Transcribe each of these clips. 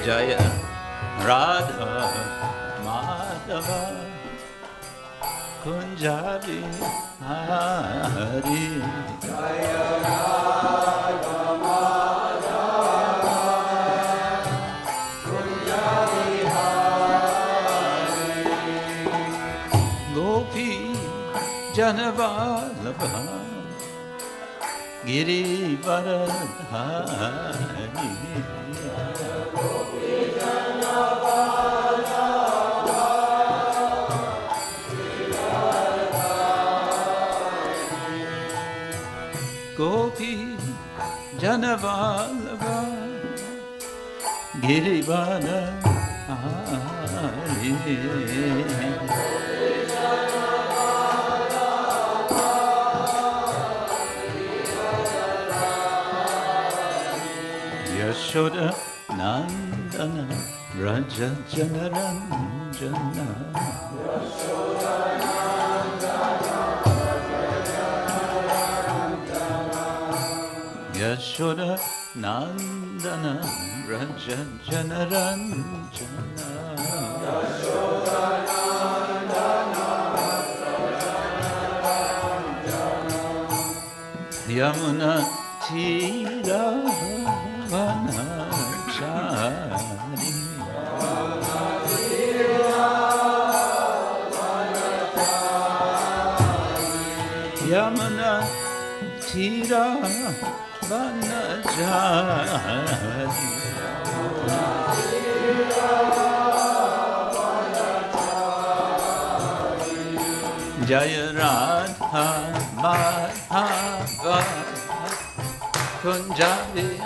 Jaya Radha Madhava Kunjabi Hari Jaya Radha Madhava Kunjabi Hari Gopi Janavallabha Girivaradhari Gopi Janavallabha Girivaradhari Yashoda Nandana Raja Janaranjana Yashoda Nandana Raja Janaranjana Yamuna Tira Vanachari Yamuna Tira Vanachari Jaya Radha Madhava Kunjabi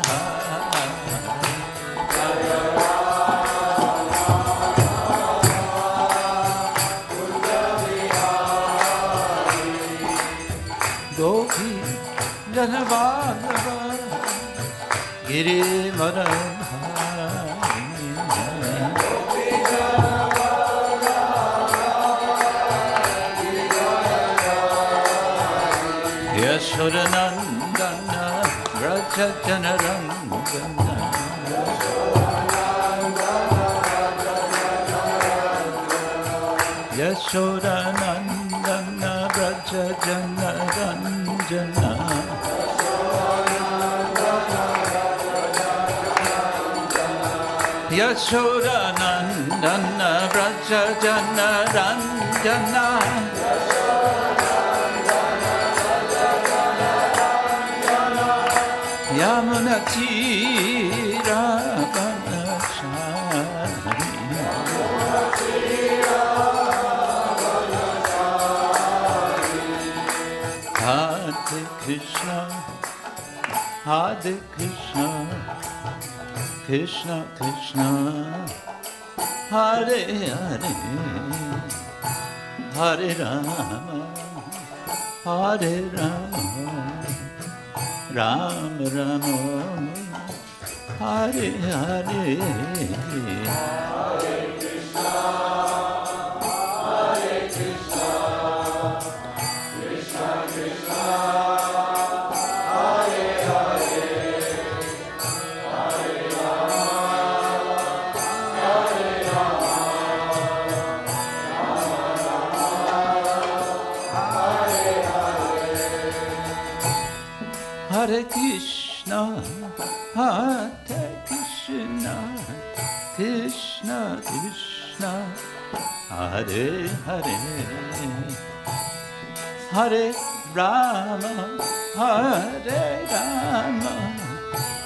Gopi Janavallabha Girivaradhari Yashodanandana Raja Janaranjana Yashodanandana Raja Janaranjana Yashodanandana Raja Janaranjana Yamuna Tira Vanachari Hare Krishna Hare Krishna Krishna Krishna Hare Hare Hare Rama Hare Rama Ram Ram Hare Hare Hare Krishna Krishna Krishna Hare Hare Hare Rama Hare Rama Hare Krishna, Hare Krishna, Krishna Krishna, Hare Hare, Hare Rama, Hare Rama,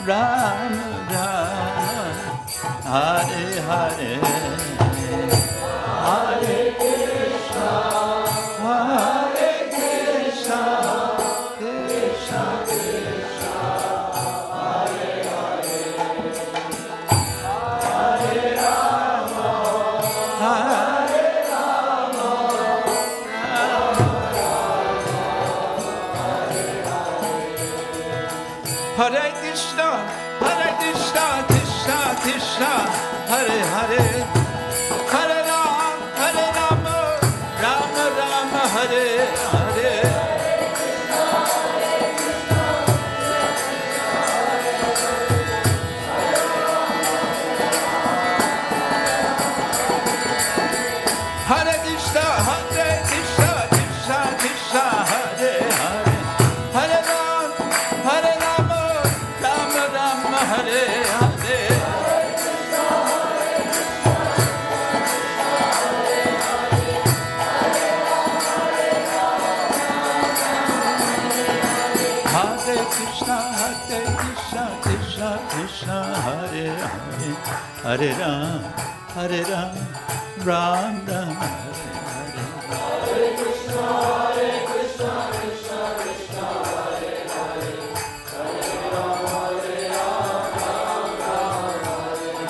Rama Rama, Hare Hare, Hare Krishna, Hare Krishna. Hare Krishna, Hare Krishna, Krishna Krishna, Hare Hare, Hare Rama, Rama Rama, Hare Hare. Krishna, Krishna Krishna, Hare Hare, Hare Ram, Ram Ram, Hare Hare. Hare Krishna, Krishna Krishna, Hare Hare,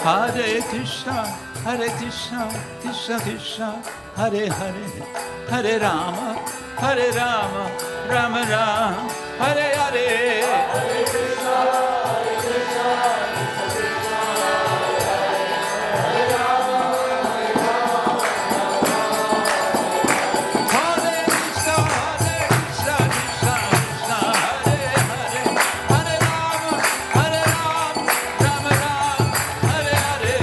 Hare Ram, Hare Krishna, Krishna Krishna, Hare Hare, Hare Rama, Rama Ram, Hare Hare. Hare Krishna, Krishna Krishna, Hare Rama, Hare Krishna, Krishna Krishna, Hare Hare, Hare Rama, Rama Ram, Hare Hare.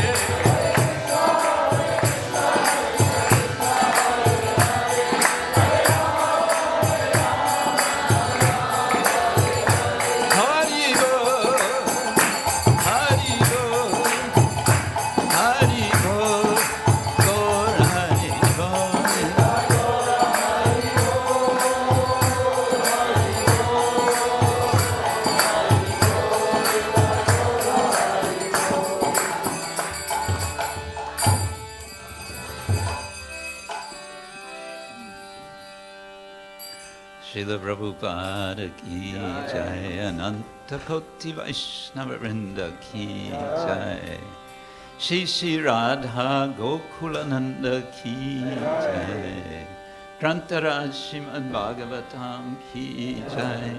Srila Prabhupada ki jai, Ananta Koti Vaishnava Vrinda ki jai, Shri Radha Gokulananda ki jai, Grantaraj Srimad-Bhagavatam ki jai,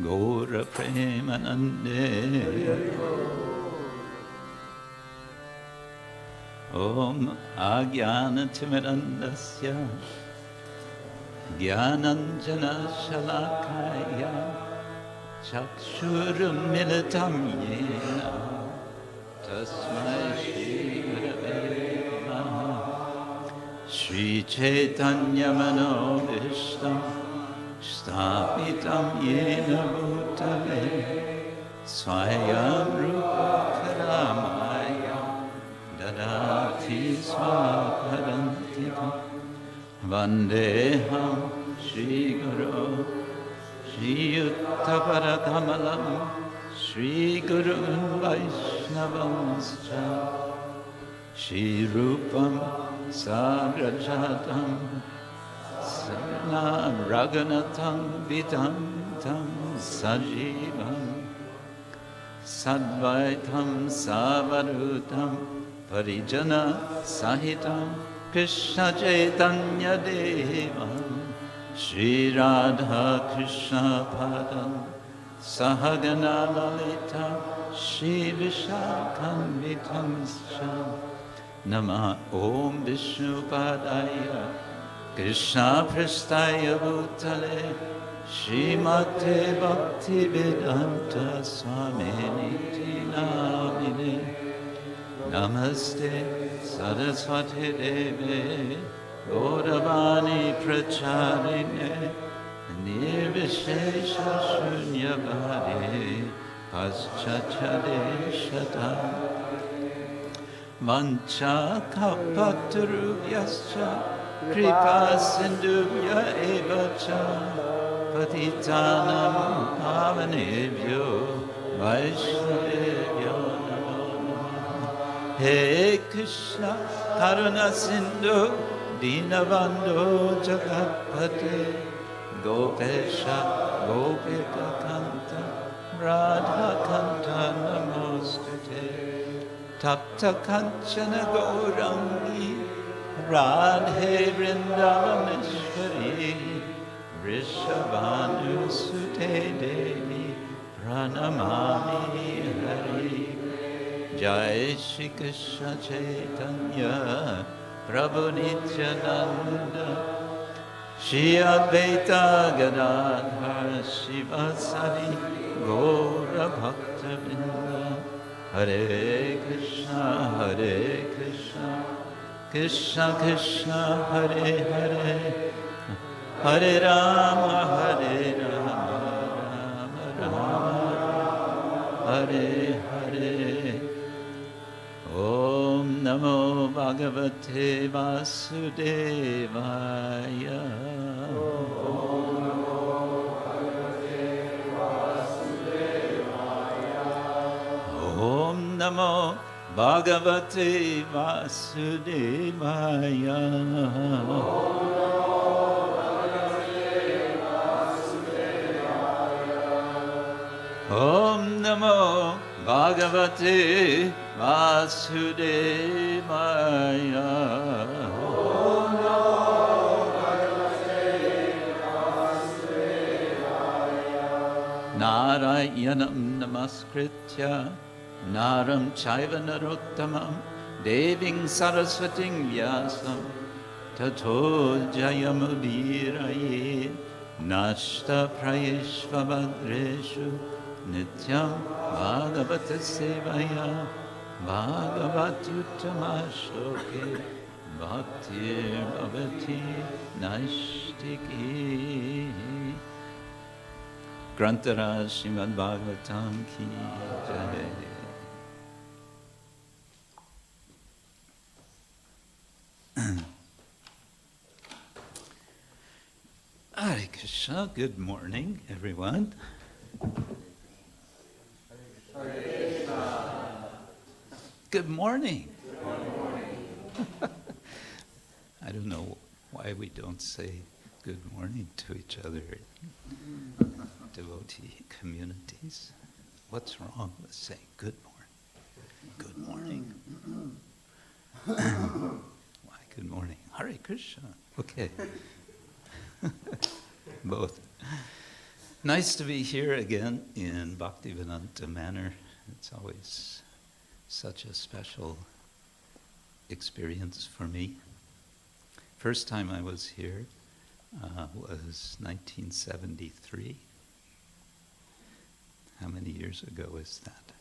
Gaura Premanande. Om Ajnana-timirandasya Jnananjana Shalakaya Chakṣurum-militam yena Tasmai Shri Gurave Namaha. Shri Chaitanya Manobishtam Stapitam yena bhutale Swayam Rupa Karamaya Dadati Swapadantika. Vandeham Shri Guru Shri Uttaparakamalam Shri Guru Vaishnavanscha Shri Rupam Sagrajatam Sarna Raghunatam Vidantam Sajivam Sadvaitam Savarutam Parijana Sahitam Krishna Chaitanya Devam Shri Radha Krishna Padam Sahagana Lalita Shri Vishakhanvitamscha. Nama Om Vishnu Padaya Krishna Prasthaya Bhutale Srimate Bhaktivedanta Swami Niti Namine. Namaste Saraswati Deve Gauravani Pracharine Nirvishesha Shunyavadi Paschachadeshata Vancha Kalpatarubhyascha Kripa Sindhubhya Evacha Patitanam Pavanebhyo Vaishnavebhyo. Hey Krishna, Karuna Sindhu, Dinabandhu Jagatpate, Gopesha, Gopika Kanta, Radha Kanta Namostute, Tapta Kanchana Gaurangi, Radhe Vrindavaneshwari, Vrishabhanu Sute Devi, Pranamami Hari. Jai Shri Krishna Chaitanya Prabhu Nityananda Shri Advaita Gadadhar Shivasari Gaura Bhaktavinda. Hare Krishna Krishna Krishna Hare Hare, Hare Rama Rama Rama Hare Hare. Om Namo Bhagavate Vasudevaya. Namo Bhagavate Vasudevaya. Om Namo Bhagavate Vasudevaya. Narayanam namaskritya naram chaiva narottamam deving saraswating vyasam tato jayamudiraye nashta prayeshvabhadreshu nityam bhagavata sevaya bhagavatyuttamaśloke bhaktir bhavati naishtiki. Grantara Srimad-Bhagavatam ki jai. Hare Krishna, good morning, everyone. Good morning. I don't know why we don't say good morning to each other. Devotee communities. What's wrong with saying good morning? Good morning. Why good morning? Hare Krishna. Okay. Both. Nice to be here again in Bhaktivedanta Manor. It's always such a special experience for me. First time I was here was 1973. How many years ago is that?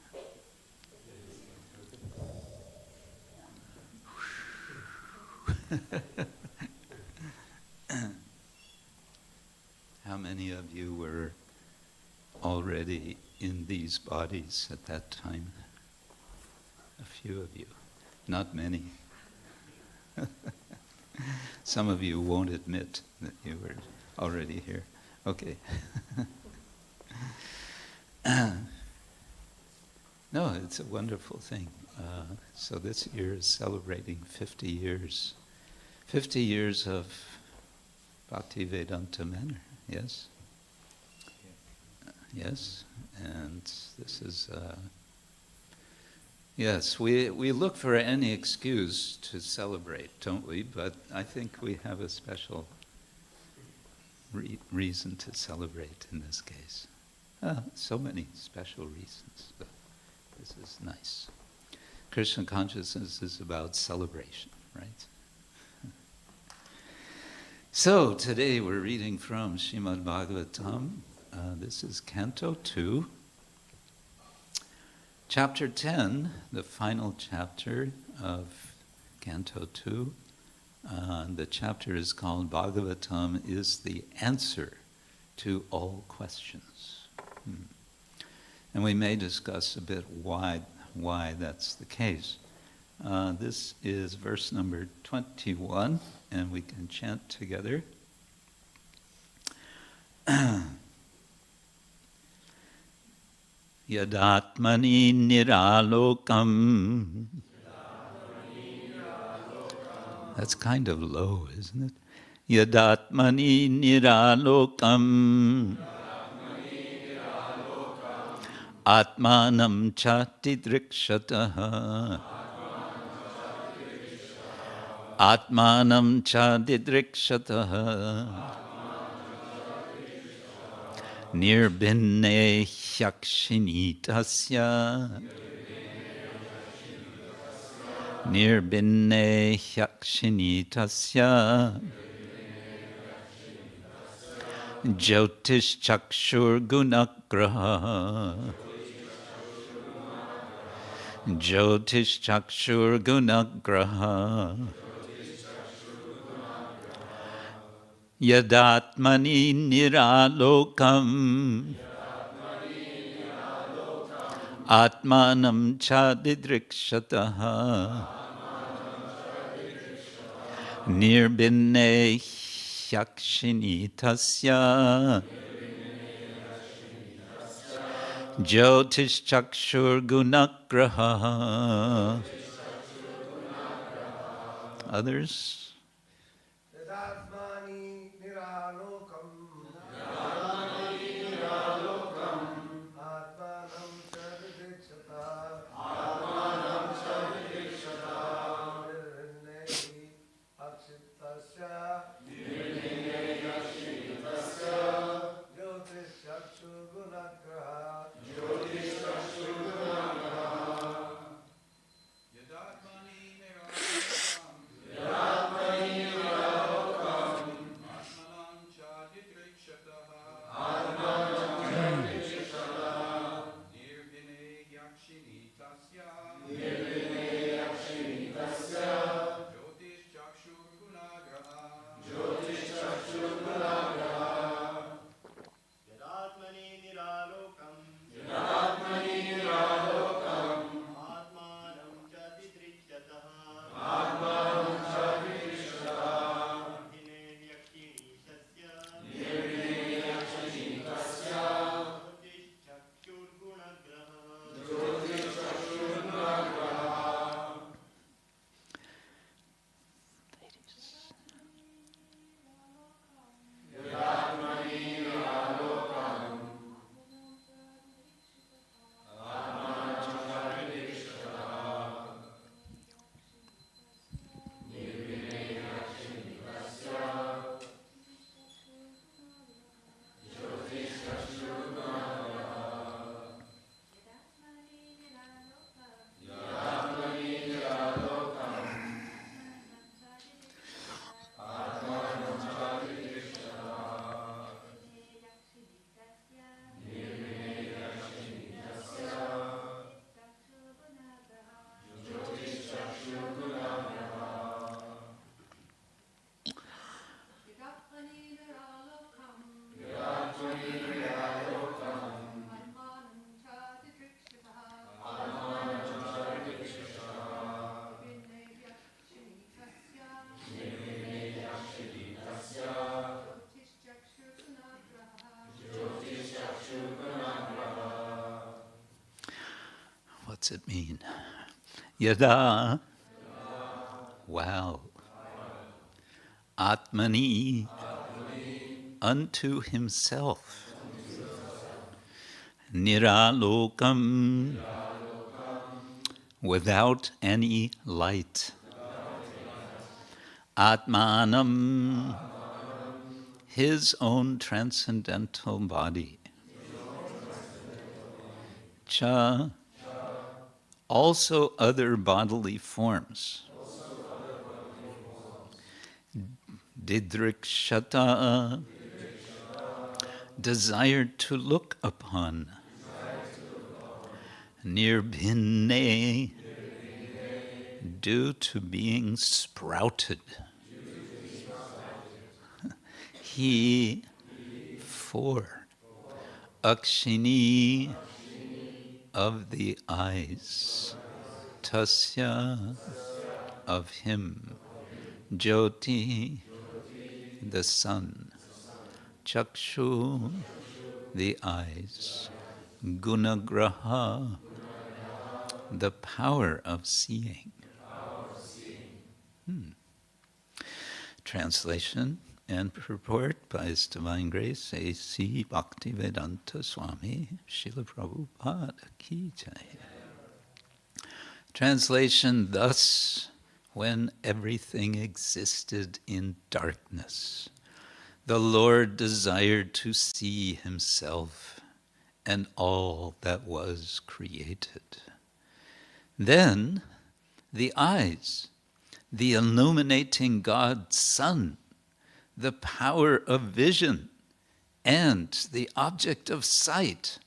How many of you were already in these bodies at that time? A few of you, not many. Some of you won't admit that you were already here. Okay. No, it's a wonderful thing. So this year is celebrating 50 years. 50 years of Bhaktivedanta Manor, yes? Yes, and this is... Yes, we look for any excuse to celebrate, don't we? But I think we have a special reason to celebrate in this case. So many special reasons, but this is nice. Krishna consciousness is about celebration, right? So today we're reading from Srimad-Bhagavatam. This is Canto 2. Chapter 10, the final chapter of Canto 2. The chapter is called Bhagavatam is the answer to all questions. And we may discuss a bit why that's the case. This is verse number 21, and we can chant together. Yadātmani nirālokam. That's kind of low, isn't it? Yadātmani nirālokam. ātmānaṁ ca didṛkṣataḥ. ātmānaṁ ca didṛkṣataḥ. nirbhinne akṣiṇī tasya. nirbhinne akṣiṇī tasya. jyotiś cakṣur guṇa-grahaḥ. jyotiś cakṣur guṇa-grahaḥ. yadātmani nirālokam. ātmānam ca didṛkṣataḥ. nirbhinne akṣiṇī tasya. jyotiś cakṣur guṇa-grahaḥ. Others? yadātmani nirālokam ātmānaṁ ca didṛkṣataḥ nirbhinne akṣitasya jyotiś cakṣur guṇa-grahaḥ yadātmani nirālokam ātmānaṁ ca didṛkṣataḥ nirbhinne akṣiṇī tasya jyotiś cakṣur guṇa-grahaḥ yadātmani nirālokam ātmānaṁ ca didṛkṣataḥ nirbhinne akṣiṇī tasya jyotiś cakṣur guṇa-grahaḥ What's it mean? Yadā. Wow. Ātmani. Unto himself. Nirālokam. Without any light. Ātmānam. His own transcendental body. Cha. Also other bodily forms. Didṛkṣataḥ. Desired to look upon. Nirbhinne. Due to being sprouted. He. For. akṣiṇī. Of the eyes. Tasya. Of him. Jyotiḥ. The sun. Cakṣur. The eyes. Guṇa-grahaḥ. The power of seeing. Translation and purport by His Divine Grace A.C. Bhaktivedanta Swami, Srila Prabhupada Ki Jai. Translation: thus, when everything existed in darkness, the Lord desired to see himself and all that was created. Then the eyes, the illuminating God's Son, the power of vision, and the object of sight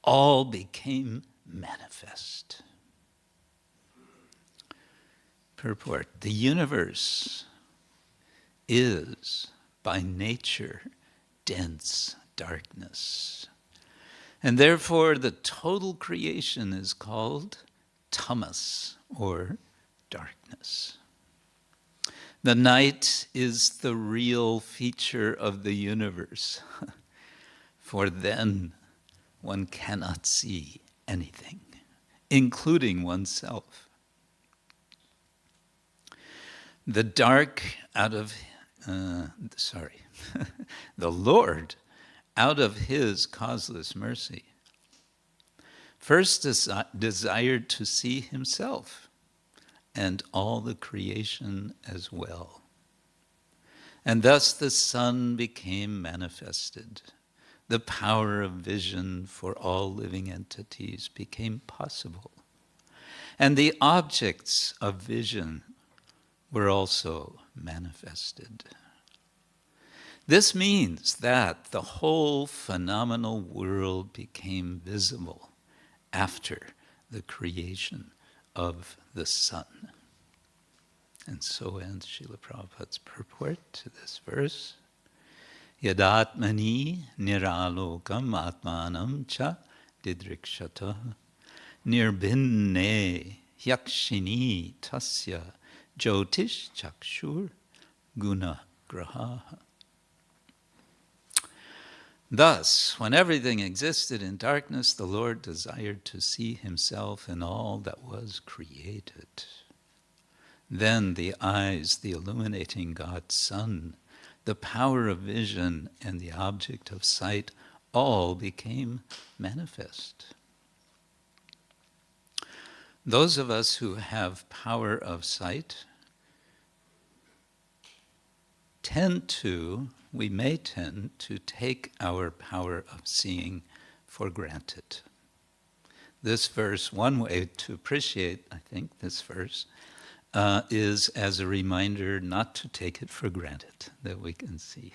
all became manifest. Purport: the universe is by nature dense darkness, and therefore the total creation is called tamas, or darkness. The night is the real feature of the universe, for then one cannot see anything, including oneself. The dark out of, the Lord, out of his causeless mercy, first desired to see himself and all the creation as well. And thus the sun became manifested. The power of vision for all living entities became possible. And the objects of vision were also manifested. This means that the whole phenomenal world became visible after the creation of the sun. And so ends Srila Prabhupada's purport to this verse. Yadātmani nirālokam ātmānaṁ cha didṛkṣataḥ nirbhinne akṣiṇī tasya jyotiś cakṣur guṇa-grahaḥ. Thus, when everything existed in darkness, the Lord desired to see himself in all that was created. Then the eyes, the illuminating God's Son, the power of vision, and the object of sight all became manifest. Those of us who have power of sight we may tend to take our power of seeing for granted. This verse, one way to appreciate, I think, this verse, is as a reminder not to take it for granted that we can see.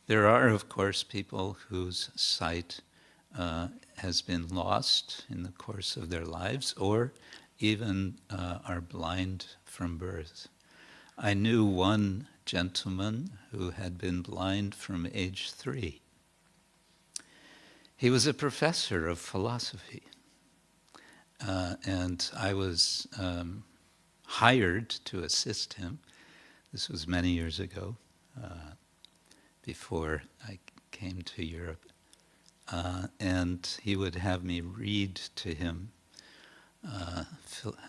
There are, of course, people whose sight has been lost in the course of their lives, or even are blind from birth. I knew one gentleman who had been blind from age 3. He was a professor of philosophy, and I was hired to assist him. This was many years ago, before I came to Europe. And he would have me read to him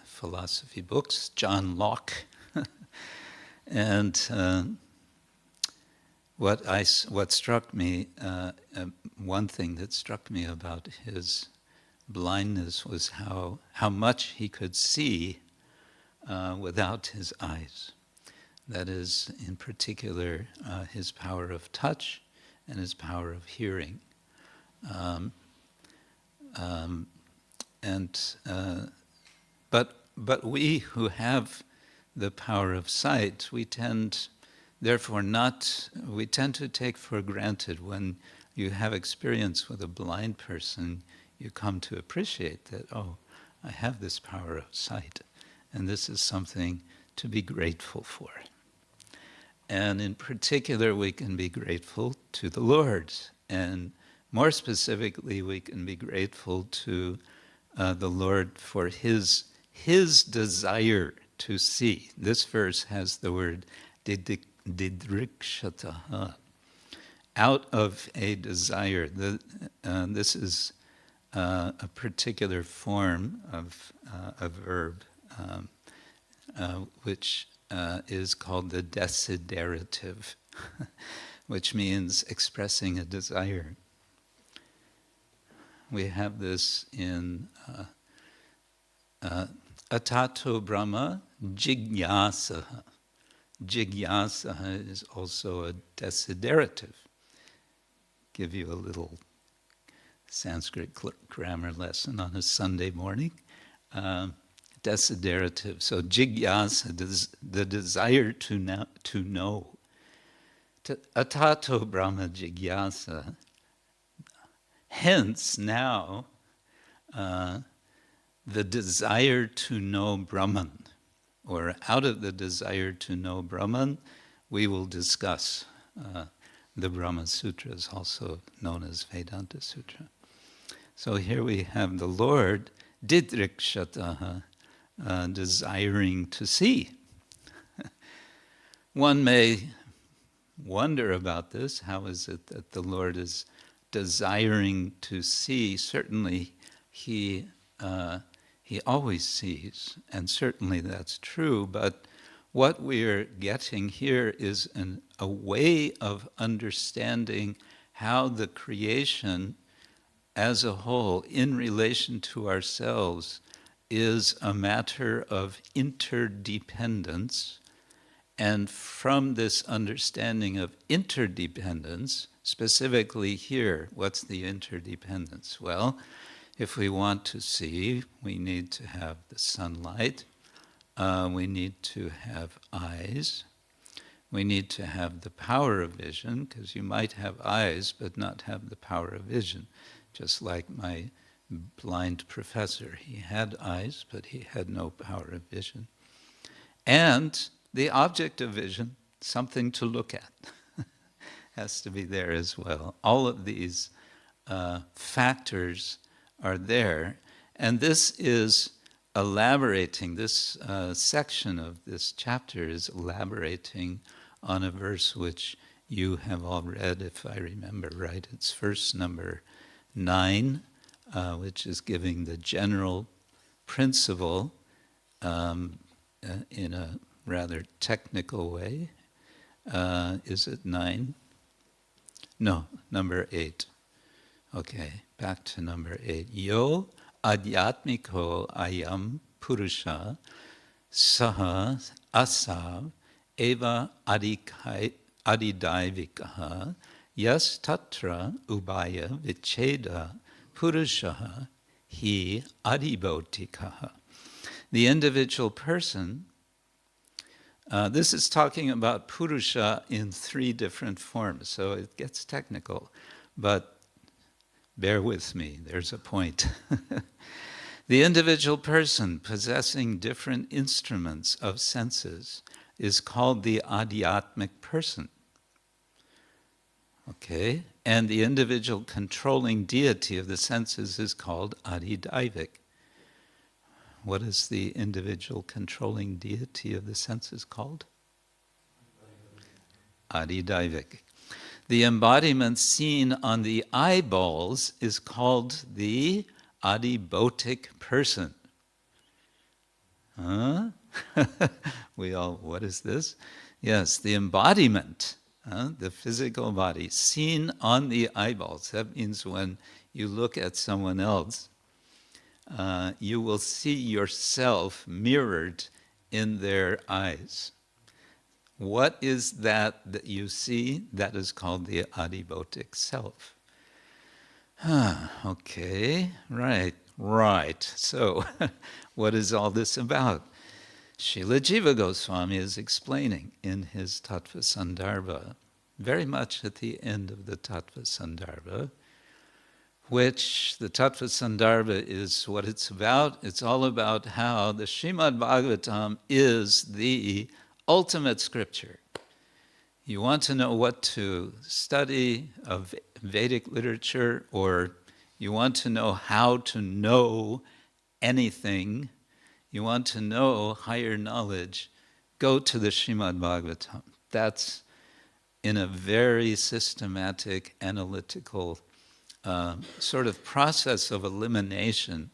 philosophy books, John Locke. And what struck me, one thing that struck me about his blindness was how much he could see without his eyes. That is, in particular, his power of touch and his power of hearing. But we who have the power of sight, we tend to take for granted when you have experience with a blind person, you come to appreciate that, oh, I have this power of sight, and this is something to be grateful for. And in particular, we can be grateful to the Lord, and more specifically, we can be grateful to the Lord for his desire to see. This verse has the word didṛkṣataḥ, out of a desire. This is a particular form of a verb, which is called the desiderative, which means expressing a desire. We have this in atato brahma jigyāsaha. Jigyāsaha is also a desiderative. Give you a little Sanskrit grammar lesson on a Sunday morning. Desiderative. So jigyāsa, the desire to know. Atato brahma jigyāsa. Hence now, the desire to know Brahman, or out of the desire to know Brahman, we will discuss the Brahma Sutras, also known as Vedanta Sutra. So here we have the Lord, didṛkṣataḥ, desiring to see. One may wonder about this. How is it that the Lord is desiring to see. Certainly he always sees, and certainly that's true, but what we're getting here is a way of understanding how the creation as a whole, in relation to ourselves, is a matter of interdependence. And from this understanding of interdependence, specifically here, what's the interdependence? Well, if we want to see, we need to have the sunlight, we need to have eyes, we need to have the power of vision, because you might have eyes but not have the power of vision. Just like my blind professor. He had eyes, but he had no power of vision. And the object of vision, something to look at, has to be there as well. All of these factors are there. And this is elaborating, this section of this chapter is elaborating on a verse which you have all read, if I remember right. It's verse number 9, which is giving the general principle in a rather technical way. Is it 9? No, number 8. Okay, back to number 8. Yo adyatmiko ayam purusha saha asav eva adidaivikaha yas tatra ubaya vicheda purushaha hi adibotikaha. The individual person, this is talking about purusha in 3 different forms, so it gets technical, but bear with me, there's a point. The individual person possessing different instruments of senses is called the adhyatmic person. Okay, and the individual controlling deity of the senses is called adidaivik. What is the individual controlling deity of the senses called? Adidaivik. The embodiment seen on the eyeballs is called the adibotic person. Huh? We all, what is this? Yes, the embodiment. The physical body, seen on the eyeballs. That means when you look at someone else, you will see yourself mirrored in their eyes. What is that you see? That is called the adibotic self. Okay, right. So, what is all this about? Srila Jiva Goswami is explaining in his Tattva Sandarbha, very much at the end of the Tattva Sandarbha, which the Tattva Sandarbha is what it's about. It's all about how the Srimad-Bhagavatam is the ultimate scripture. You want to know what to study of Vedic literature, or you want to know how to know anything, you want to know higher knowledge, go to the Srimad-Bhagavatam. That's in a very systematic, analytical sort of process of elimination.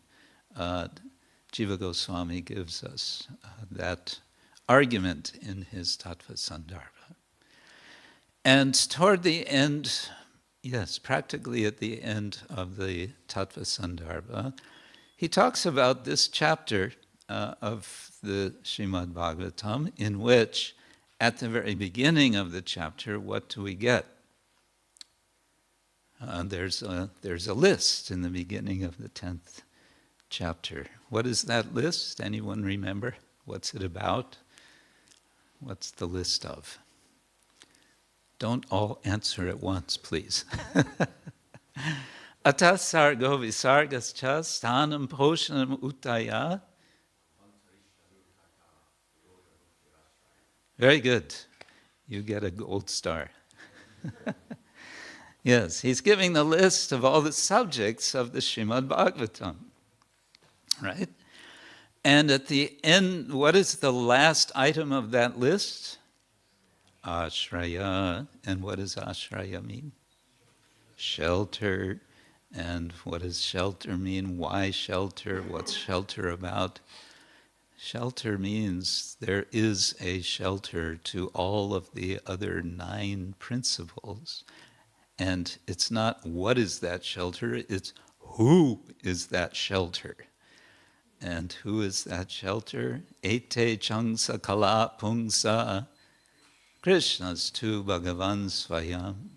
Jiva Goswami gives us that argument in his Tattva Sandarbha. And toward the end, yes, practically at the end of the Tattva Sandarbha, he talks about this chapter of the Srimad-Bhagavatam, in which, at the very beginning of the chapter, what do we get? There's a list in the beginning of the 10th chapter. What is that list? Anyone remember? What's it about? What's the list of? Don't all answer at once, please. Atas sargo visargascha sthanam poshanam uttaya. Very good. You get a gold star. Yes, he's giving the list of all the subjects of the Srimad-Bhagavatam. Right? And at the end, what is the last item of that list? Ashraya. And what does ashraya mean? shelter. And what does shelter mean? Why shelter? What's shelter about? Shelter means there is a shelter to all of the other 9 principles. And it's not what is that shelter, it's who is that shelter. And who is that shelter? Ete changsa kala pungsa. Krishna's tu Bhagavan Svayam.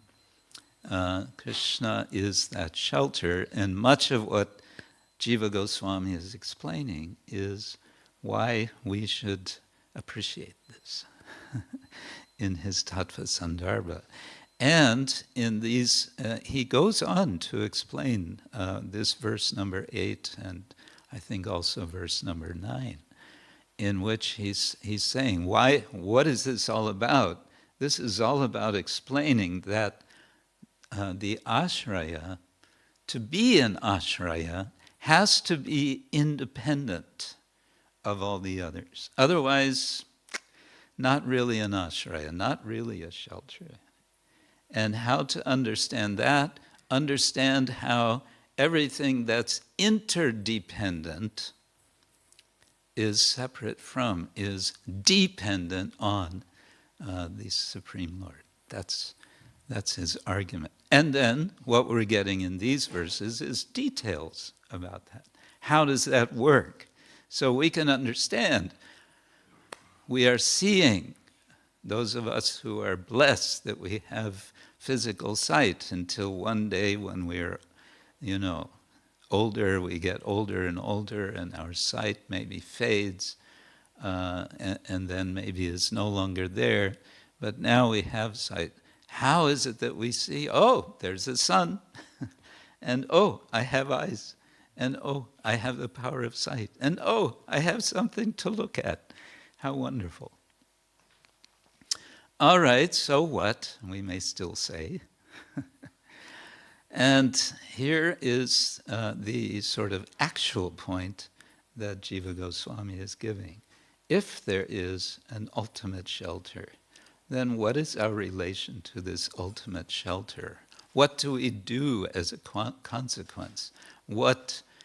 Krishna is that shelter, and much of what Jiva Goswami is explaining is why we should appreciate this in his Tattva Sandarbha. And in these, he goes on to explain this verse number 8, and I think also verse number 9, in which he's saying, what is this all about? This is all about explaining that the ashraya, to be an ashraya, has to be independent of all the others. Otherwise, not really an ashraya, not really a shelter. And how to understand that? Understand how everything that's interdependent is separate from, is dependent on the Supreme Lord. That's his argument. And then what we're getting in these verses is details about that. How does that work? So we can understand. We are seeing, those of us who are blessed that we have physical sight, until one day when we're, older, we get older and older, and our sight maybe fades, and then maybe is no longer there. But now we have sight. How is it that we see, oh, there's the sun, and oh, I have eyes, and oh, I have the power of sight, and oh, I have something to look at. How wonderful. All right, so what? We may still say. And here is the sort of actual point that Jiva Goswami is giving. If there is an ultimate shelter, then what is our relation to this ultimate shelter? What do we do as a consequence?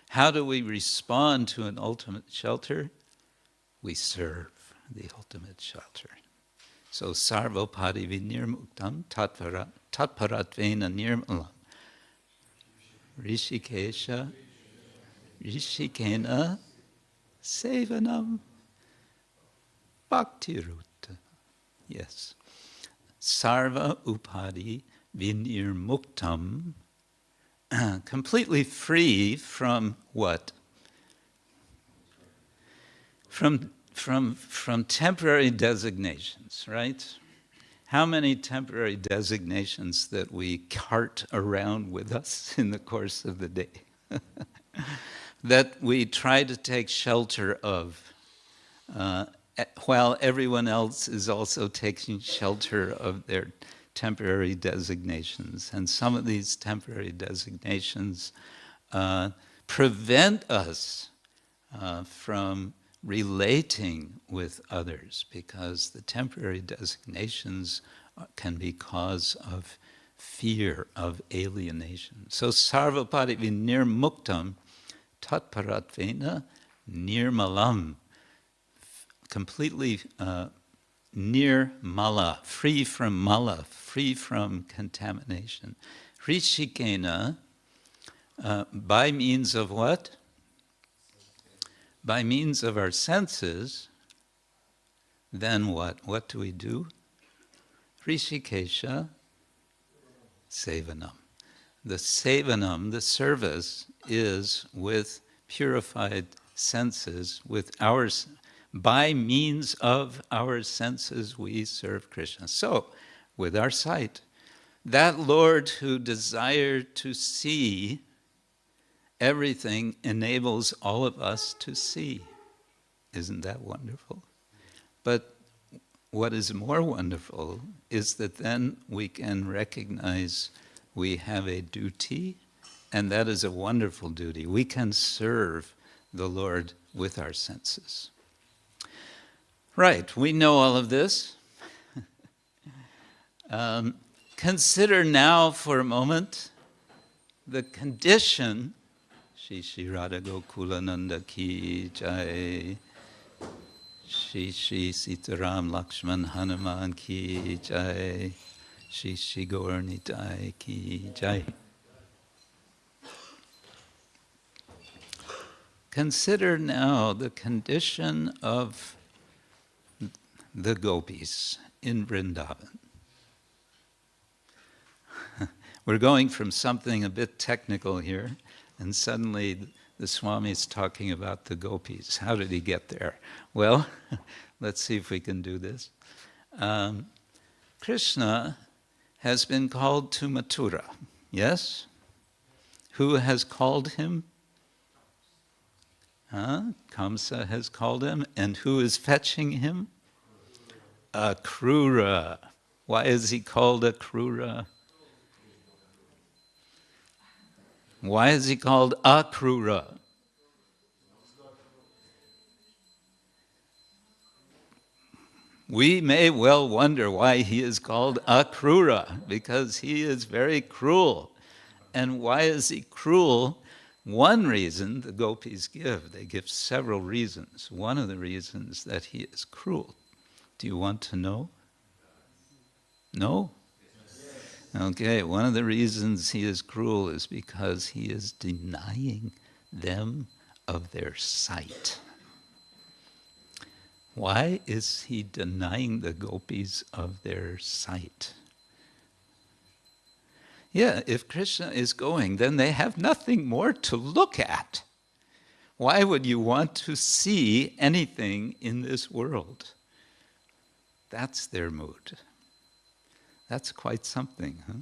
How do we respond to an ultimate shelter? We serve the ultimate shelter. So sarvopadi vinirmuktam tatparatvena nirmalam. Rishikena sevanam bhaktirutta. Yes. Sarva upadi vinirmuktam, completely free from what? From temporary designations, right? How many temporary designations that we cart around with us in the course of the day that we try to take shelter of, while everyone else is also taking shelter of their temporary designations. And some of these temporary designations prevent us from relating with others, because the temporary designations can be cause of fear, of alienation. So sarvapadi vinirmuktam tatparatvena nirmalam, completely nirmala, free from mala, free from contamination. Rishikena, by means of what? By means of our senses. Then what? What do we do? Rishikesha sevanam. The sevanam, the service, is with purified senses, by means of our senses we serve Krishna. So, with our sight, that Lord who desired to see everything enables all of us to see. Isn't that wonderful? But what is more wonderful is that then we can recognize we have a duty, and that is a wonderful duty. We can serve the Lord with our senses. Right, we know all of this. Consider now for a moment the condition, Shri Shri Radha Gokulananda ki jai, Shri Shri Sitaram Lakshman Hanuman ki jai, Shri Shri Gaur Nitai ki jai. Consider now the condition of the Gopis in Vrindavan. We're going from something a bit technical here, and suddenly the Swami is talking about the Gopis. How did he get there? Well, let's see if we can do this. Krishna has been called to Mathura, yes? Who has called him? Kamsa has called him, and who is fetching him? Akrura. Why is he called Akrura? Why is he called Akrura? We may well wonder why he is called Akrura, because he is very cruel. And why is he cruel? One reason the Gopis give, they give several reasons. One of the reasons that he is cruel. Do you want to know? No? Okay, one of the reasons he is cruel is because he is denying them of their sight. Why is he denying the Gopis of their sight? Yeah, if Krishna is going, then they have nothing more to look at. Why would you want to see anything in this world? That's their mood. That's quite something, huh?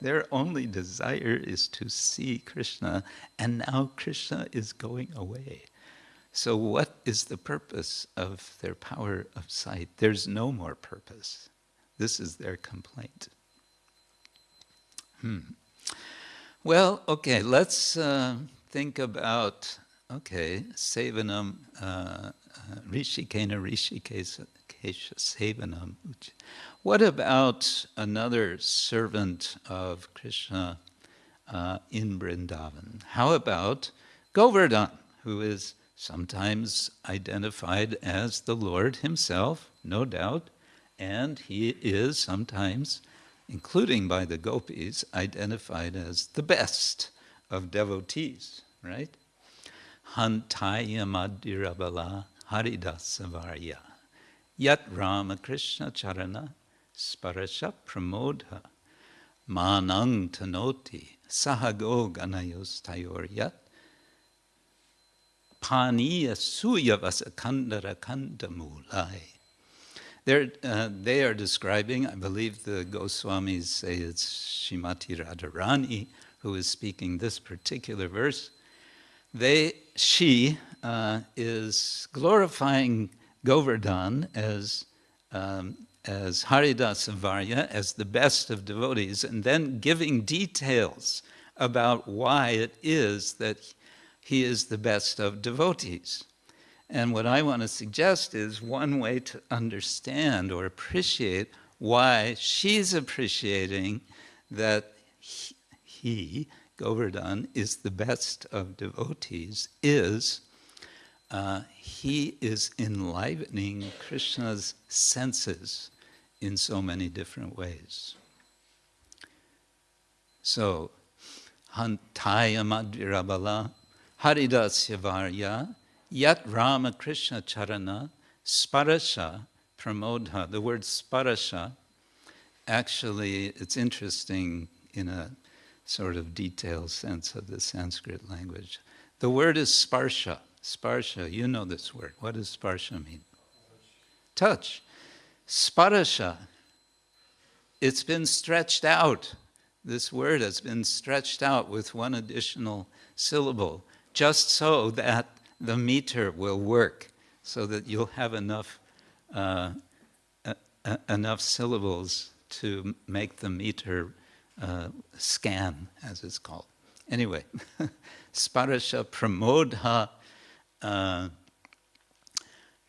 Their only desire is to see Krishna, and now Krishna is going away. So what is the purpose of their power of sight? There's no more purpose. This is their complaint. Well, okay, let's think about, sevanam, rishikena rishikesha sevanam. What about another servant of Krishna in Vrindavan? How about Govardhan, who is sometimes identified as the Lord himself, no doubt, and he is sometimes, including by the Gopis, identified as the best of devotees, right? Hantaya madhirabala haridasavarya yat Rama Krishna charana sparasha pramodha manang tanoti sahago ganayos tayor yat paniya suyavasa kandara kandamulai. They are describing, I believe the Goswamis say it's Srimati Radharani who is speaking this particular verse. She is glorifying Govardhan as Haridasavarya, as the best of devotees, and then giving details about why it is that he is the best of devotees. And what I want to suggest is one way to understand or appreciate why she's appreciating that he, Govardhan, is the best of devotees is he is enlivening Krishna's senses in so many different ways. So, Hantaya Madhvirabala Haridasya Varya Yat Rama Krishna Charana Sparasha Pramodha. The word Sparasha, actually, it's interesting in a sort of detailed sense of the Sanskrit language. The word is sparsha. Sparsha, you know this word. What does sparsha mean? Touch. Sparasha. It's been stretched out. This word has been stretched out with one additional syllable, just so that the meter will work, so that you'll have enough syllables to make the meter scan, as it's called. Anyway, Sparasha Pramodha,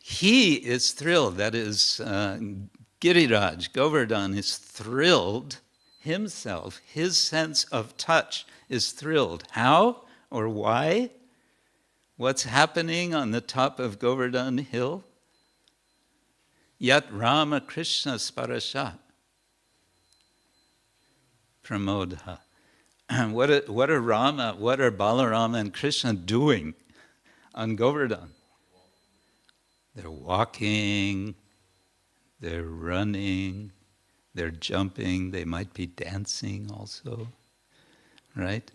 he is thrilled, that is, Giriraj, Govardhan is thrilled, himself, his sense of touch is thrilled. How or why? What's happening on the top of Govardhan hill? Yat Rama Krishna Sparasha Pramodha. What are Rama, what are Balarama and Krishna doing on Govardhan? They're walking, they're running, they're jumping, they might be dancing also, right?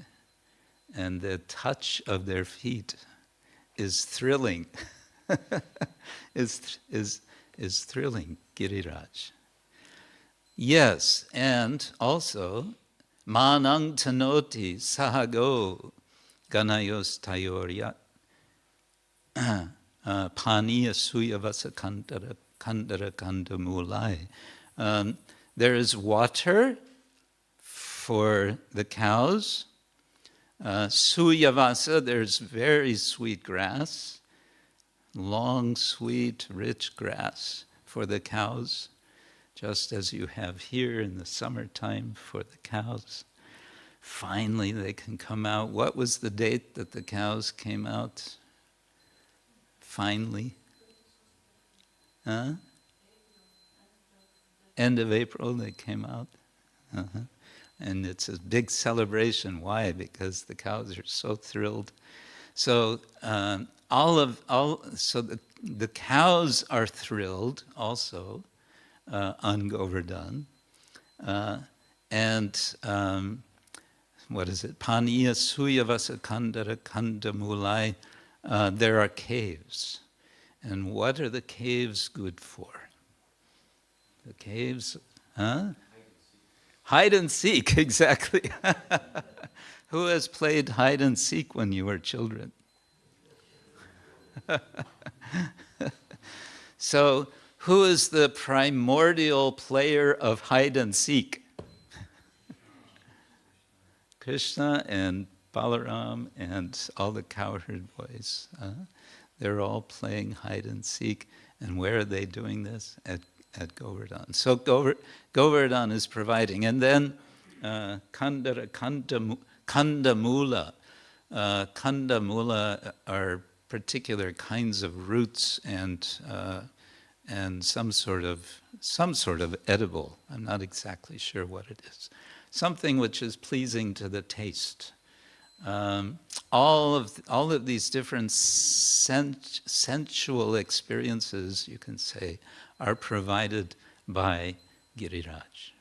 And the touch of their feet is thrilling, is thrilling, Giriraj. Yes, and also, Manang tanoti sahago ganayos tayorya paniya suyavasa kandara kandamulai. There is water for the cows. Suyavasa, there's very sweet grass, long, sweet, rich grass for the cows, just as you have here in the summertime for the cows. Finally, they can come out. What was the date that the cows came out? Finally? Huh? End of April they came out. Uh-huh. And it's a big celebration. Why? Because the cows are so thrilled. So the cows are thrilled also on Govardhan. What is it? Paniya suyavasa kandara kandamulai. There are caves. And what are the caves good for? The caves, huh? Hide and seek, exactly. Who has played hide and seek when you were children? So, who is the primordial player of hide and seek? Krishna and Balaram and all the cowherd boys. They're all playing hide and seek. And where are they doing this? At Govardhan. So Govardhan is providing. And then Kandamula. Kandamula are particular kinds of roots and some sort of edible. I'm not exactly sure what it is. Something which is pleasing to the taste. All of these different sensual experiences, you can say, are provided by Giriraj.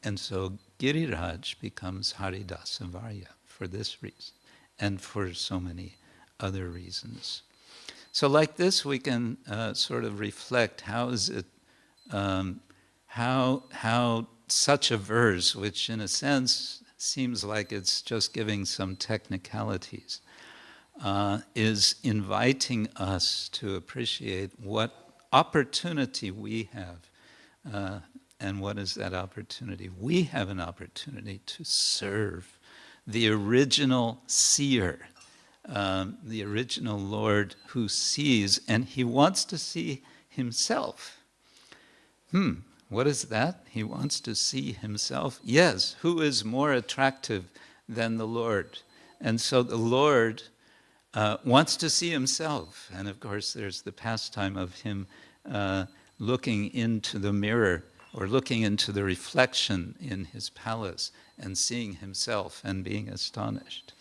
And so Giriraj becomes Haridasa Varya for this reason, and for so many other reasons. So like this, we can sort of reflect how is it, how such a verse, which in a sense seems like it's just giving some technicalities, is inviting us to appreciate what opportunity we have. And what is that opportunity? We have an opportunity to serve the original seer, the original Lord who sees, and he wants to see himself. What is that? He wants to see himself. Yes, who is more attractive than the Lord? And so the Lord wants to see himself. And of course, there's the pastime of him looking into the mirror or looking into the reflection in his palace and seeing himself and being astonished.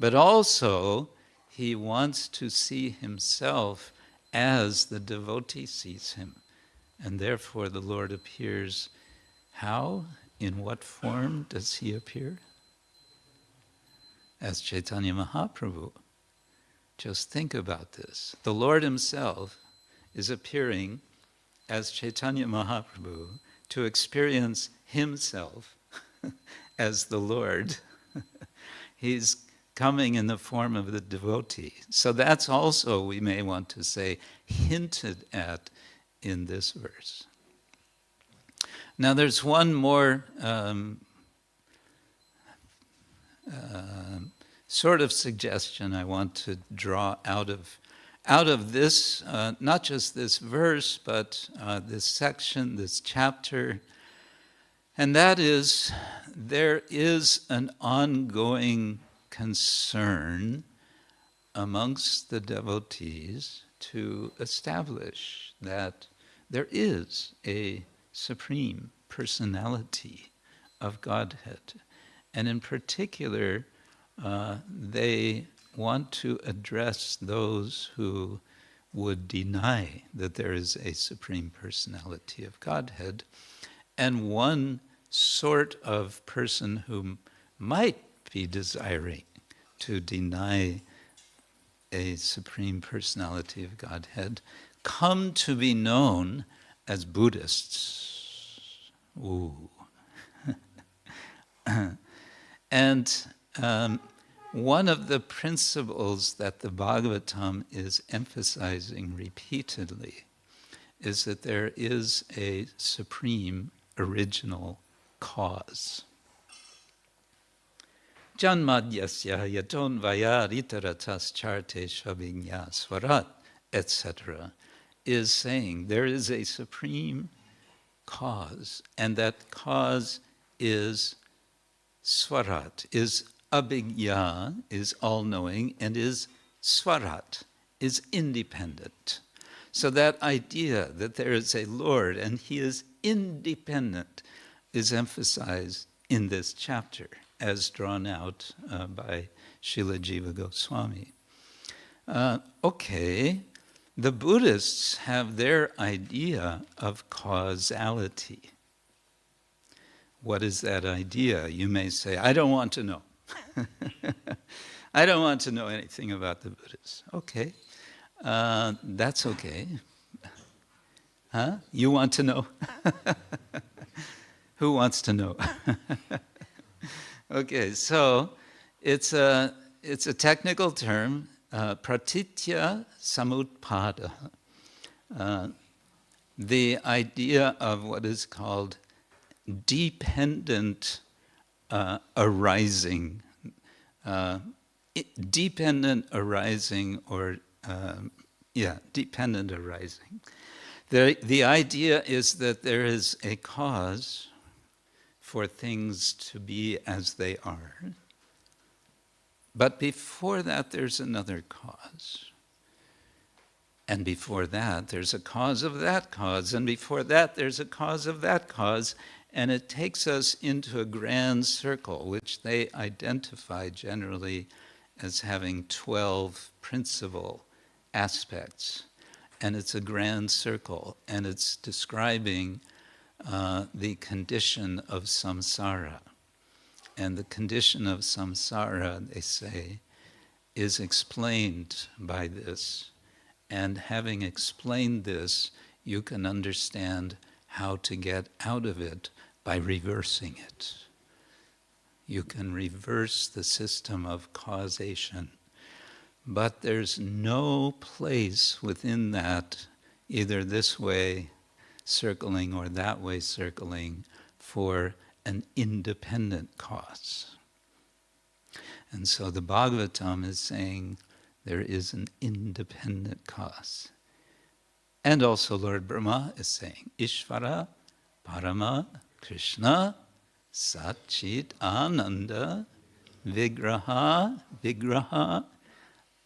But also, he wants to see himself as the devotee sees him. And therefore the Lord appears. How? In what form does he appear? As Chaitanya Mahaprabhu. Just think about this. The Lord himself is appearing as Chaitanya Mahaprabhu to experience himself as the Lord. He's coming in the form of the devotee. So that's also, we may want to say, hinted at in this verse. Now there's one more sort of suggestion I want to draw out of this, not just this verse, but this section, this chapter. And that is, there is an ongoing concern amongst the devotees to establish that there is a supreme personality of Godhead. And in particular, they want to address those who would deny that there is a supreme personality of Godhead. And one sort of person who might be desiring to deny a supreme personality of Godhead come to be known as Buddhists. Ooh. And one of the principles that the Bhagavatam is emphasizing repeatedly is that there is a supreme original cause. Janmadyasya yaton vaya ritaratas charte shabhinya swarat, etc., is saying there is a supreme cause, and that cause is swarat, is abhigya, is all-knowing, and is swarat, is independent. So that idea that there is a Lord and he is independent is emphasized in this chapter, as drawn out by Srila Jiva Goswami. Okay, the Buddhists have their idea of causality. What is that idea? You may say, I don't want to know. I don't want to know anything about the Buddhists. Okay, that's okay. Huh? You want to know? Who wants to know? Okay, so it's a technical term, pratitya samutpada. The idea of what is called dependent arising, dependent arising. The idea is that there is a cause for things to be as they are, but before that there's another cause. And before that there's a cause of that cause, and before that there's a cause of that cause, and it takes us into a grand circle, which they identify generally as having 12 principal aspects. And it's a grand circle, and it's describing the condition of samsara. And the condition of samsara, they say, is explained by this. And having explained this, you can understand how to get out of it by reversing it. You can reverse the system of causation. But there's no place within that, either this way circling or that way circling, for an independent cause. And so the Bhagavatam is saying there is an independent cause. And also Lord Brahma is saying, Ishvara Parama Krishna Satchit Ananda Vigraha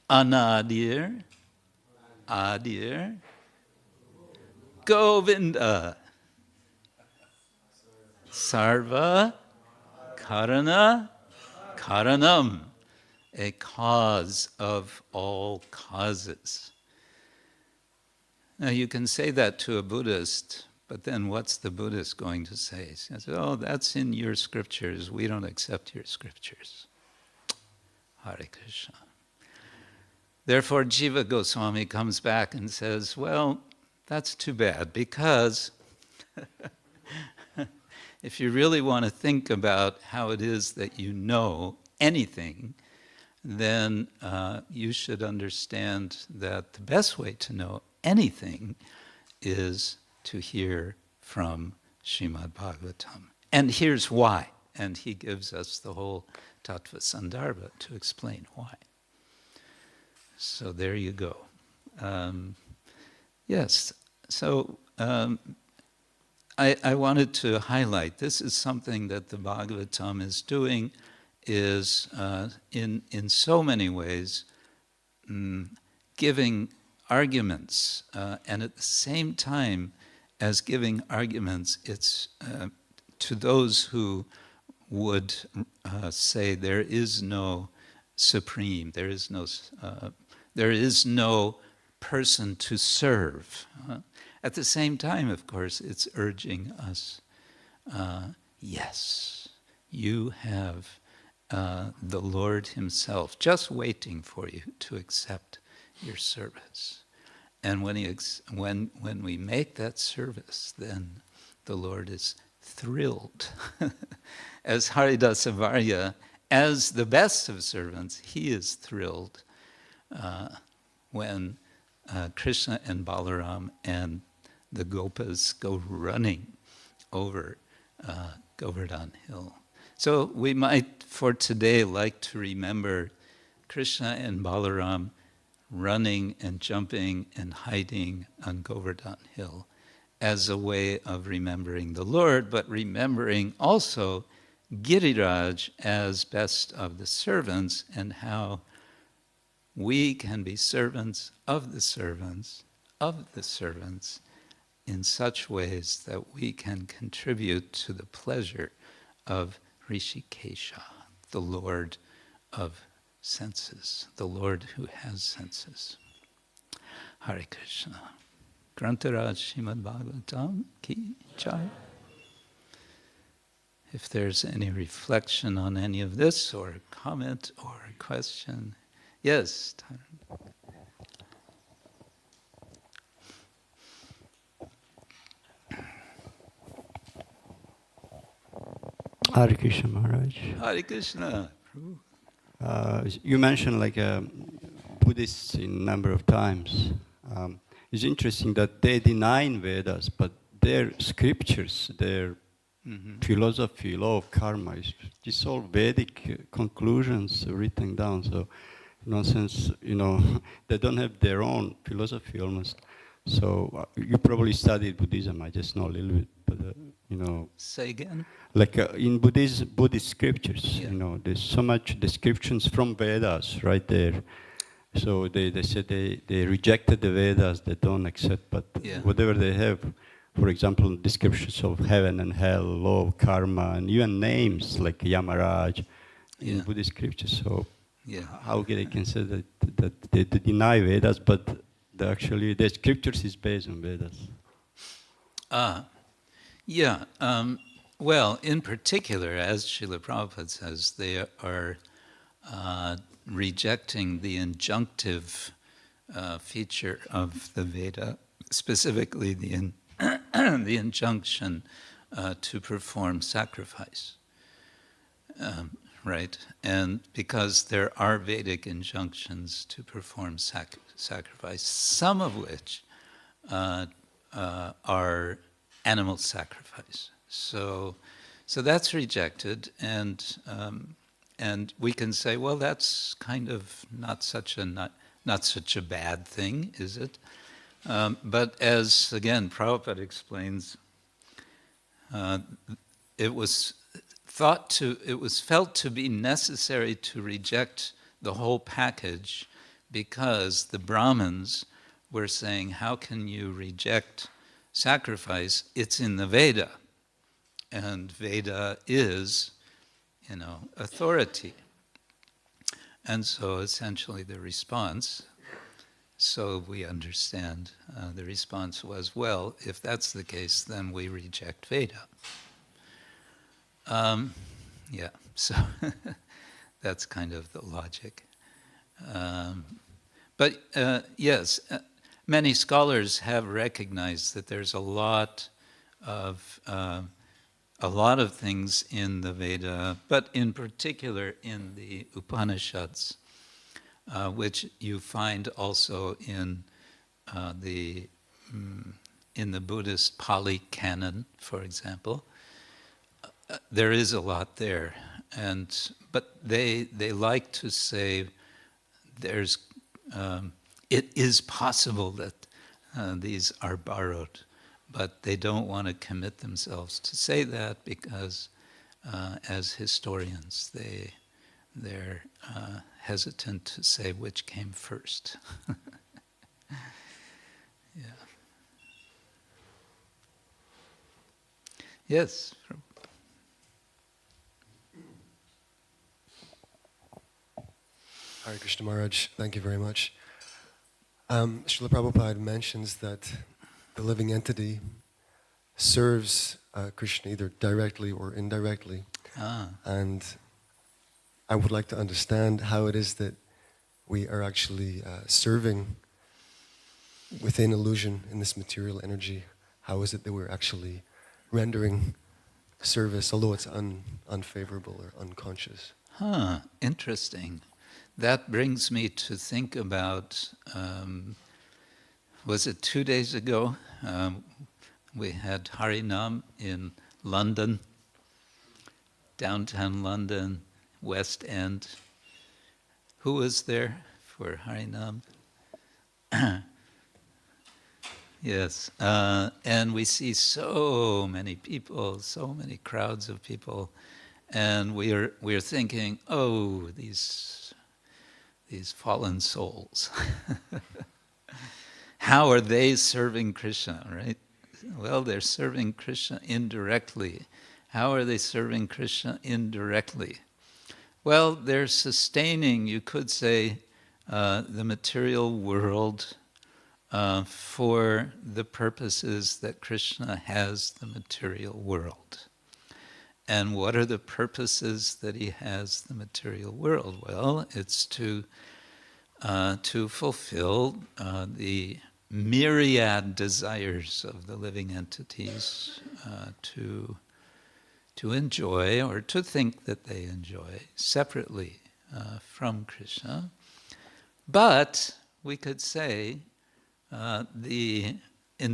Anadir Adir Govinda Sarva Karana Karanam, a cause of all causes. Now you can say that to a Buddhist, but then what's the Buddhist going to say? He says, oh, that's in your scriptures. We don't accept your scriptures. Hare Krishna. Therefore, Jiva Goswami comes back and says, well, that's too bad, because if you really want to think about how it is that you know anything, then you should understand that the best way to know anything is to hear from Srimad-Bhagavatam. And here's why. And he gives us the whole Tattva Sandarbha to explain why. So there you go. Yes, so I wanted to highlight, this is something that the Bhagavatam is doing, is in so many ways giving arguments, and at the same time as giving arguments, it's to those who would say there is no supreme, there is no person to serve. At the same time, of course, it's urging us, yes, you have the Lord Himself just waiting for you to accept your service. And when we make that service, then the Lord is thrilled. As Haridasavarya, as the best of servants, he is thrilled when Krishna and Balaram and the Gopis go running over Govardhan hill. So we might, for today, like to remember Krishna and Balaram running and jumping and hiding on Govardhan hill as a way of remembering the Lord, but remembering also Giriraj as best of the servants, and how we can be servants of the servants in such ways that we can contribute to the pleasure of Rishikesha, the Lord of senses, the Lord who has senses. Hare Krishna. Grantaraj Srimad-Bhagavatam ki jai. If there's any reflection on any of this, or a comment, or a question. Yes, Taran. Hare Krishna Maharaj. Hare Krishna. You mentioned Buddhists in a number of times. It's interesting that they deny in Vedas, but their scriptures, their philosophy, law of karma, it's all Vedic conclusions written down. So, in one sense, they don't have their own philosophy almost. So you probably studied Buddhism. I just know a little bit, but Say again. In Buddhist scriptures, Yeah. there's so much descriptions from Vedas right there. So they said they rejected the Vedas, they don't accept, but whatever they have, for example, descriptions of heaven and hell, law of karma, and even names like Yamaraj in Buddhist scriptures. So how can they consider that they deny Vedas, but actually the scriptures is based on Vedas? Well, in particular, as Srila Prabhupada says, they are rejecting the injunctive feature of the Veda, specifically the injunction to perform sacrifice, right? And because there are Vedic injunctions to perform sacrifice, some of which are animal sacrifice. So that's rejected, and we can say, well, that's kind of not such a bad thing, is it? But as again Prabhupada explains, it was felt to be necessary to reject the whole package, because the Brahmins were saying, how can you reject sacrifice? It's in the Veda. And Veda is, authority. And so essentially the response, so we understand, the response was, well, if that's the case, then we reject Veda. So that's kind of the logic. But yes, many scholars have recognized that there's a lot of things in the Veda, but in particular in the Upanishads, which you find also in the Buddhist Pali canon, for example. There is a lot there, but they like to say it is possible that these are borrowed, but they don't want to commit themselves to say that because as historians they're hesitant to say which came first. Yeah. Yes. Hare Krishna Maharaj, thank you very much. Srila Prabhupada mentions that the living entity serves Krishna either directly or indirectly. And I would like to understand how it is that we are actually serving within illusion in this material energy. How is it that we're actually rendering service, although it's unfavorable or unconscious? Interesting. That brings me to think about, was it 2 days ago? We had Harinam in London, downtown London, West End. Who was there for Harinam? Yes, and we see so many people, so many crowds of people, and we're thinking, oh, these fallen souls. How are they serving Krishna, right? Well, they're serving Krishna indirectly. How are they serving Krishna indirectly? Well, they're sustaining, you could say, the material world for the purposes that Krishna has the material world. And what are the purposes that he has the material world? Well, it's to fulfill the myriad desires of the living entities to enjoy or to think that they enjoy separately from Krishna. But we could say in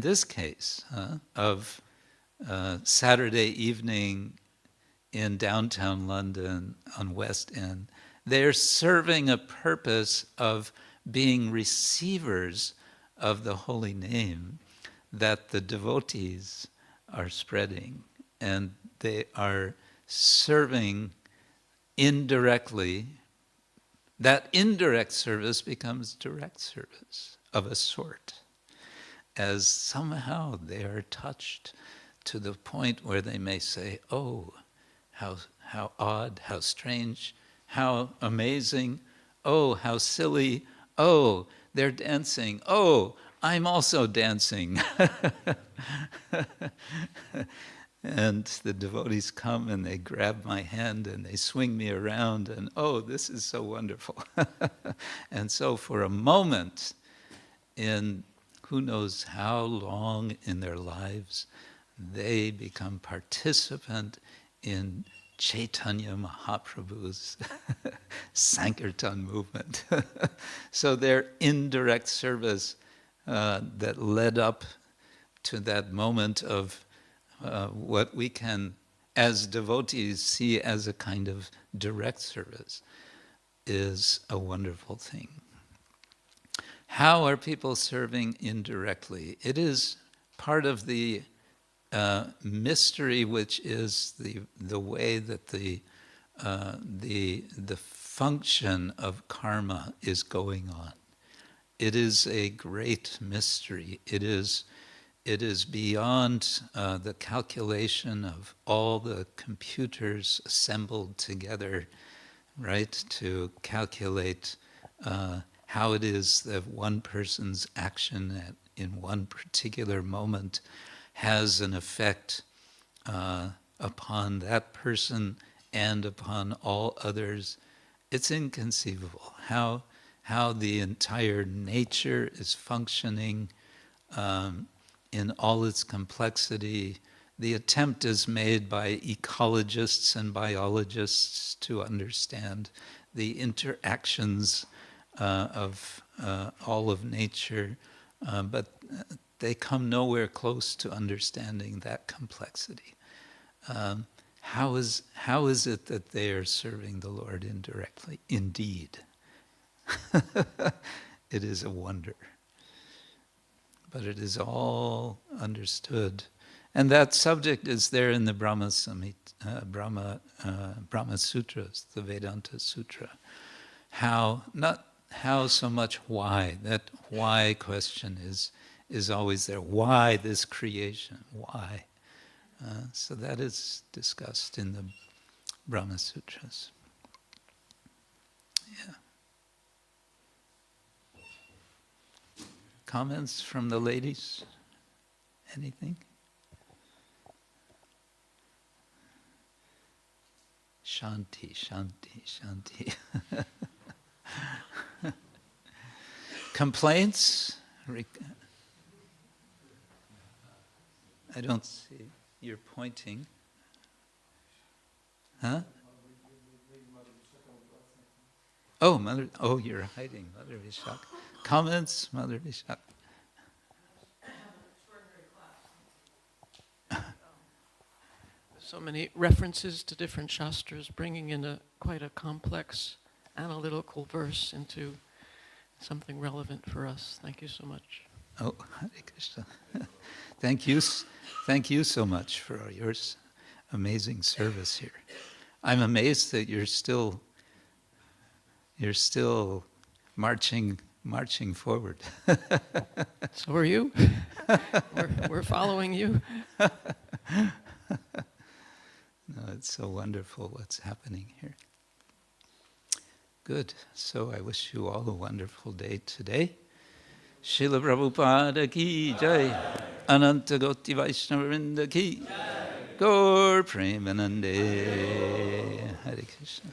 this case of Saturday evening in downtown London on West End, they're serving a purpose of being receivers of the holy name that the devotees are spreading. And they are serving indirectly. That indirect service becomes direct service of a sort, as somehow they are touched to the point where they may say, oh, how odd, how strange, how amazing, oh, how silly, oh, they're dancing, oh, I'm also dancing. And the devotees come and they grab my hand and they swing me around and, oh, this is so wonderful. And so for a moment, in who knows how long in their lives, they become participant in Chaitanya Mahaprabhu's Sankirtan movement. So their indirect service that led up to that moment of what we can, as devotees, see as a kind of direct service is a wonderful thing. How are people serving indirectly? It is part of the mystery, which is the way that the function of karma is going on. It is a great mystery. It is beyond the calculation of all the computers assembled together, right, to calculate how it is that one person's action in one particular moment has an effect upon that person and upon all others. It's inconceivable how the entire nature is functioning in all its complexity. The attempt is made by ecologists and biologists to understand the interactions of all of nature, but they come nowhere close to understanding that complexity. How is it that they are serving the Lord indirectly? Indeed, it is a wonder. but it is all understood. And that subject is there in the Brahma Sutras, the Vedanta Sutra. How, not how so much why. That why question is always there. Why this creation? Why? So that is discussed in the Brahma Sutras. Yeah. Comments from the ladies? Anything? Shanti, shanti, shanti. Complaints? I don't see. You're pointing. Huh? Oh, Mother. Oh, you're hiding, Mother Vishak. Comments, Mother Vishak. So many references to different shastras, bringing in quite a complex analytical verse into something relevant for us. Thank you so much. Oh, Hare Krishna. Thank you so much for your amazing service here. I'm amazed that you're still marching forward. So are you. We're following you. No, it's so wonderful what's happening here. Good. So I wish you all a wonderful day today. Srila Prabhupada ki jai. Ananta Goti Vaishnava Vrinda ki. Gaur Premanande. Hare Krishna.